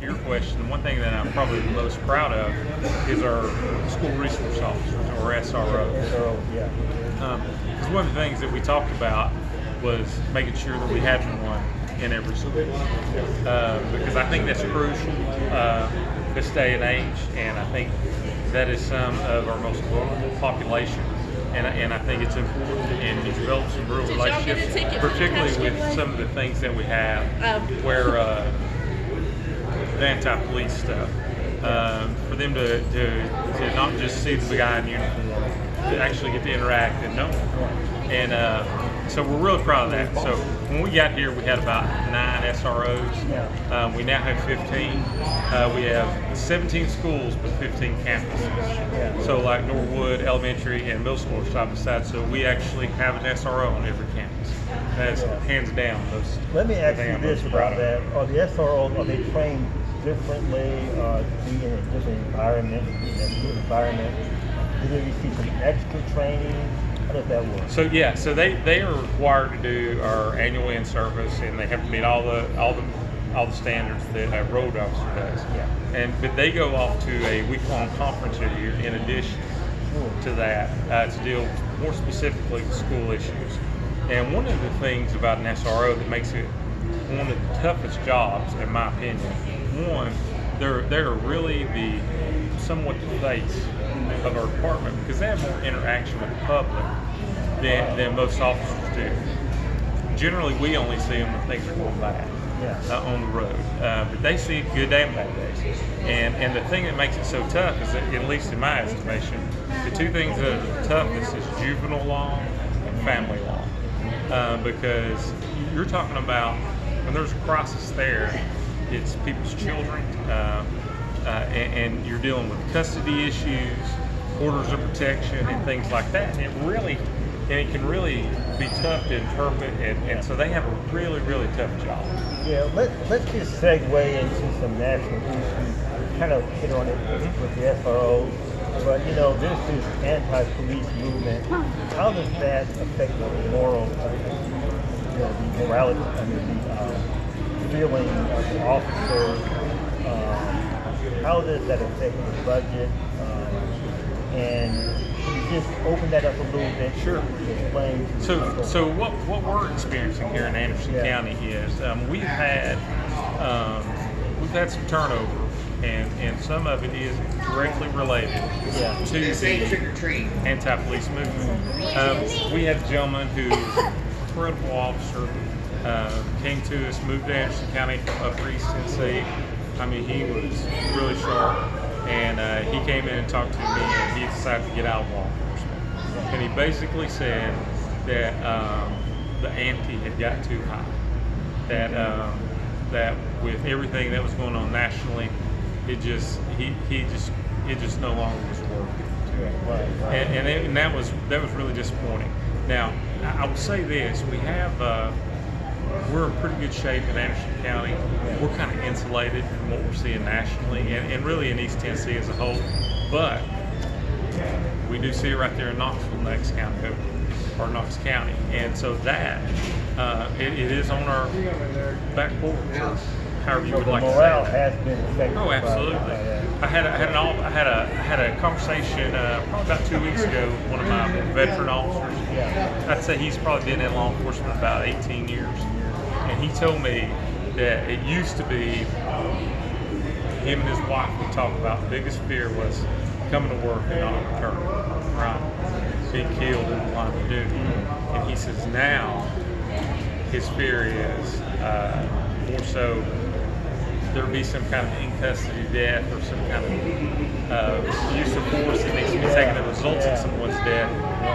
to your question, one thing that I'm probably the most proud of is our school resource officers, or SROs. SRO, yeah. Because one of the things that we talked about was making sure that we had one in every school. Because I think that's crucial this day and age, and I think that is some of our most vulnerable population. And I think it's important, and you develop some real Did y'all get a relationships, ticket for particularly with Thanksgiving? some of the things that we have, where the anti-police stuff, for them to not just see the guy in uniform, to actually get to interact and know him. And so we're really proud of that. So when we got here, we had about 9 SROs. We now have 15. We have 17 schools, but 15 campuses. So like Norwood Elementary and middle school are side by side. So we actually have an SRO on every campus. That's hands down. Let me ask you I'm this most about proud of. that. Are the SROs, are they trained differently, to be in a different environment, in a new environment? Do they receive some extra training? How does that work? So yeah, so they are required to do our annual in-service, and they have to meet all the standards that a road officer does. But they go off to a week-long conference every year in addition to that, to deal more specifically with school issues. And one of the things about an SRO that makes it one of the toughest jobs, in my opinion, one, they're really somewhat the face of our department, because they have more interaction with the public than most officers do. Generally, we only see them when things are going bad on the road, but they see it good and bad days. And the thing that makes it so tough is that, at least in my estimation, the two things that are the toughest is juvenile law and family law, because you're talking about when there's a crisis there, it's people's children, and you're dealing with custody issues, orders of protection, and things like that. And it can really be tough to interpret, and so they have a really, really tough job. Yeah, let's just segue into some national issues. Kind of hit on it with the SROs, but there's this anti-police movement. How does that affect the moral, the morality, the feeling of the officers? How does that affect the budget? And can you just open that up a little bit? Sure. Explain. So what we're experiencing here in Anderson County is we've had some turnover, and some of it is directly related to the anti-police movement. We had a gentleman who's an incredible officer, came to us, moved to Anderson County from Upper East Tennessee. I mean, he was really sharp, and he came in and talked to me, and he decided to get out of law enforcement. And he basically said that the ante had got too high. That with everything that was going on nationally, it just no longer was working. And that was really disappointing. Now, I will say this: we're in pretty good shape in Anderson County. We're kind of insulated from what we're seeing nationally, and really in East Tennessee as a whole. But we do see it right there in Knoxville, Knox County, and so that it is on our back porch, or however you would like to say morale that. has been affected. Oh, absolutely. I had a conversation probably about 2 weeks ago with one of my veteran officers. I'd say he's probably been in law enforcement about 18 years. And he told me that it used to be him and his wife would talk about the biggest fear was coming to work and not returning, right? Being killed in the line of duty. And he says now his fear is more so there'll be some kind of in-custody death or some kind of use of force that needs to be taken that results in someone's death,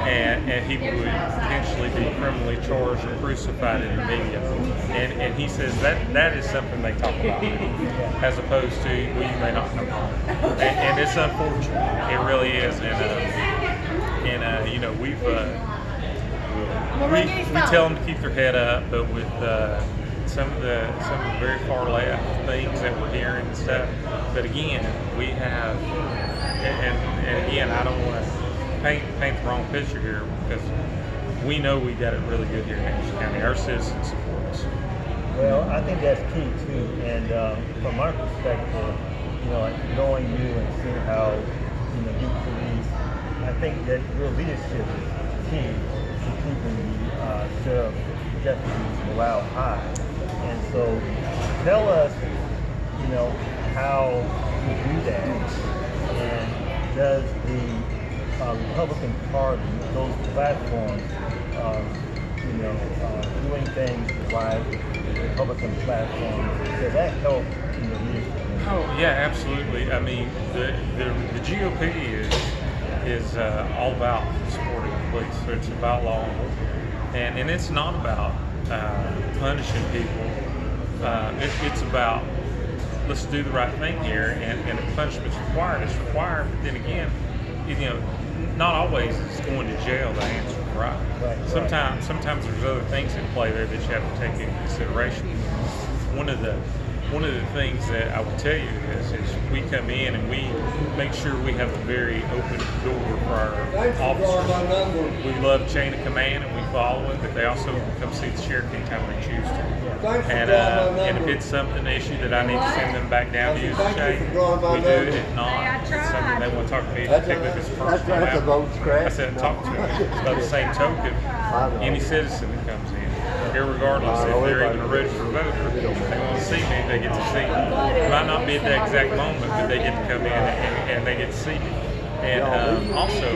and he would potentially be criminally charged or crucified in the media. And he says that is something they talk about, as opposed to, well, you may not know. And it's unfortunate. It really is. And we tell them to keep their head up, but with some of the very far left things that we're hearing and stuff. But again, we have, and again, I don't want to paint the wrong picture here, because we know we got it really good here in Anderson County. Our citizens support us. Well, I think that's key too. And from our perspective, knowing you and seeing how you police, I think that your leadership is key to keeping the sheriff deputies morale high. And so, tell us, how you do that, and does the Republican Party, those platforms, doing things like the Republican platforms, does that help in the leadership? Oh yeah, absolutely. I mean, the GOP is all about supporting the police. So it's about law and order, and it's not about punishing people. It's about let's do the right thing here, and the punishment's required. It's required, but then again, not always is going to jail the answer, right? Sometimes there's other things in play there that you have to take into consideration. One of the things that I will tell you is we come in and we make sure we have a very open door for our officers. We love chain of command and we follow it, but they also come see the sheriff anytime they choose to. And if it's an issue that I need to send them back down to use the chain, we do it. If not, if it's something they want to talk to me, particularly if it's personal matter, I said talk to them. By the same token, any citizen that comes in, irregardless if they're even a registered voter, they want to see me, they get to see me. It might not be at that exact moment, but they get to come in and they get to see me. And also,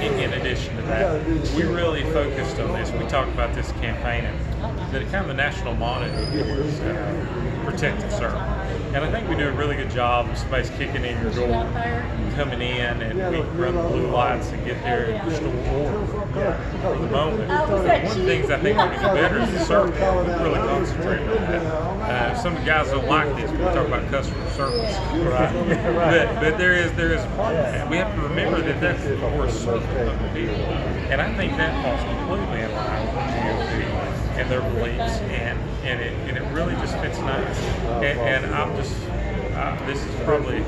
in addition to that, we really focused on this. We talked about this campaign, and the kind of the national motto is protect and serve. And I think we do a really good job of somebody's kicking in your door, coming in, and we run the blue lights and get there and restore order for the moment. One of the things I think we can do better is the service. We really concentrate on that. Some of the guys don't like this, but we talk about customer service. But there is a part of that. We have to remember that that's the core circle of the deal. And I think that falls completely in line with the GOP and their beliefs, and it really just fits nice. And I'm just, this is probably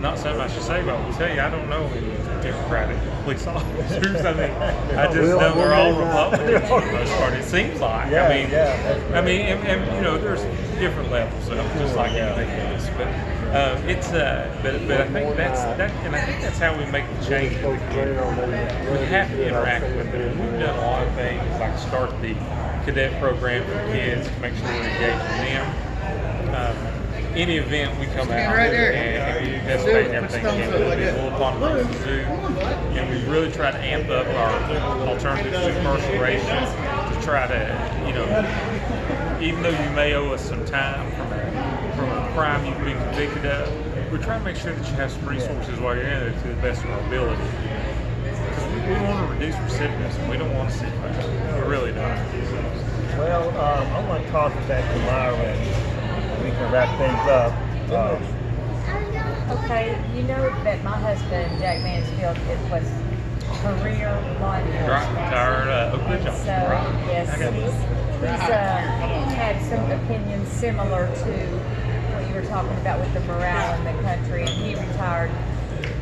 not something I should say, but I will tell you, I don't know any Democratic police officers. I mean, I just know they're all Republicans for the most part. It seems like. I mean, and there's different levels of it, just like anything else. But but I think and I think that's how we make the change in the community. We have to interact with them. We've done a lot of things, like start the cadet program for kids, make sure we're engaging them. Any event we come out and we participate in everything we can. We'll do a little upon to do, and we really try to amp up our alternatives to incarceration to try to, even though you may owe us some time from a crime you've been convicted of, we're trying to make sure that you have some resources while you're in it to the best of our ability. We want to reduce recidivism. We don't want to see that. We really don't. Well, I want to toss it back to Myra and we can wrap things up. Okay, you know that my husband, Jack Mansfield, was career law enforcement. Retired Oak Ridge officer, right? Yes, he's had some opinions similar to what you were talking about with the morale in the country. He retired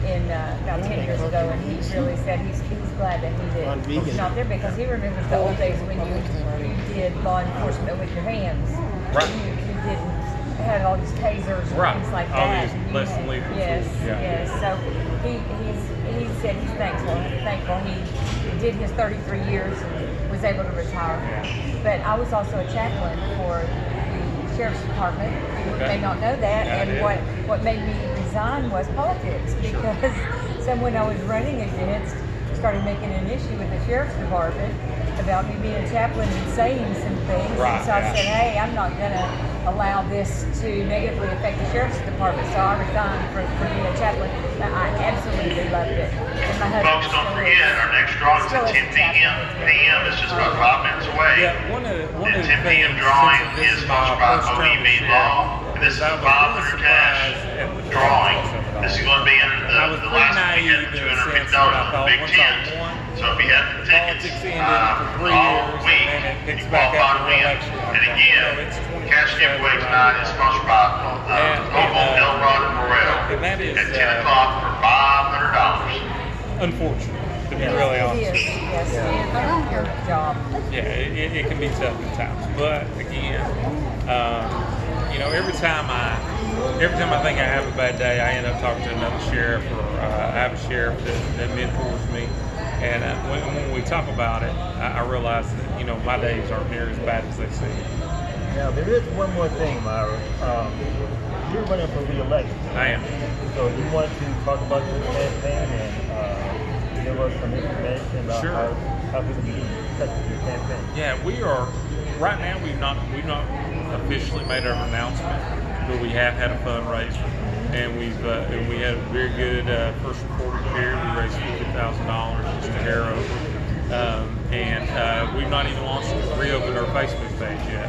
about 10 years ago, and he really said he's glad that he's not there, because he remembers the old days when you did law enforcement with your hands. Right. You didn't have all these tasers and things like that. All these less than lethal. Yes. So he said he's thankful he did his 33 years and was able to retire. Yeah. But I was also a chaplain for the Sheriff's Department. You may not know that. And what made me resign was politics, because someone I was running against started making an issue with the Sheriff's Department about me being a chaplain and saying some things. Right, and so I said, hey, I'm not going to allow this to negatively affect the Sheriff's Department, so I resigned for being a chaplain. I absolutely loved it. And my husband Folks, don't forget, our next drawing is at 10 p.m. PM is just about 5 minutes away. Yeah, one of The the 10 p.m. things, drawing since this is my sponsored by first term OEB as Law. sheriff, And this is I a was really 500 surprised cash at the drawing. cost of it This is all. going to be in I was the pretty last naive weekend, in the sense $250 that I on the thought Big once Ten. I won, So if you have the tickets, politics ended for 3 all years, week, and then it picks you back qualify up to for win. election. And again, cash giveaway tonight is sponsored by Local Elrod and Morrell and that is at 10 o'clock for $500. unfortunate, to be It is- really it honest. is, yes, it is your job. Yeah, it can be tough at times, but again, you know, every time I think I have a bad day, I end up talking to another sheriff, or I have a sheriff that mentors me, and when we talk about it, I realize that, you know, my days aren't near as bad as they seem. Now, there is one more thing, Myra. You're running for re-election. I am. So you want to talk about your campaign and give us some information about Sure. how people can get in touch with your campaign. Yeah, we are right now. We've not officially made our announcement, but we have had a fundraiser, and we had a very good first reporting period. We raised $50,000 just a hair over, and we've not even reopened our Facebook page yet.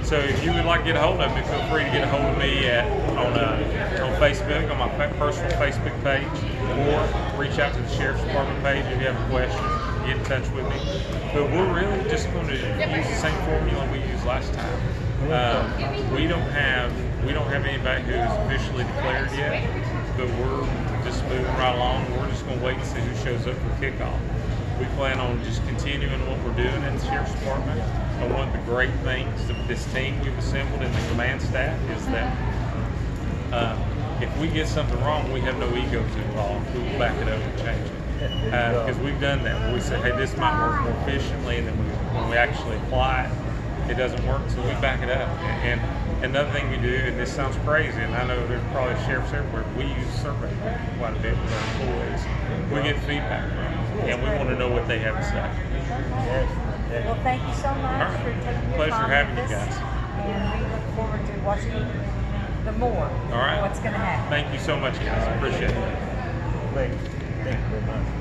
So if you would like to get a hold of me, feel free to get a hold of me on Facebook, on my personal Facebook page, or reach out to the Sheriff's Department page if you have a question. Get in touch with me. But we're really just going to use the same formula we used last time. We don't have anybody who's officially declared yet, but we're just moving right along. We're just going to wait and see who shows up for kickoff. We plan on just continuing what we're doing in the Sheriff's Department. And one of the great things of this team we've assembled in the command staff is that if we get something wrong, we have no egos involved. We will back it up and change it. Because we've done that, where we say, hey, this might work more efficiently, and then when we actually apply it, it doesn't work, so we back it up. And another thing we do, and this sounds crazy, and I know there's probably sheriffs everywhere, we use survey quite a bit with our employees. We get feedback from them, and we want to know what they have to say. Well, thank you so much All right. for taking your Pleasure time having with you us, guys. and we look forward to watching the more. All right. What's going to happen. Thank you so much, guys. Appreciate it. Great. Thank you very much.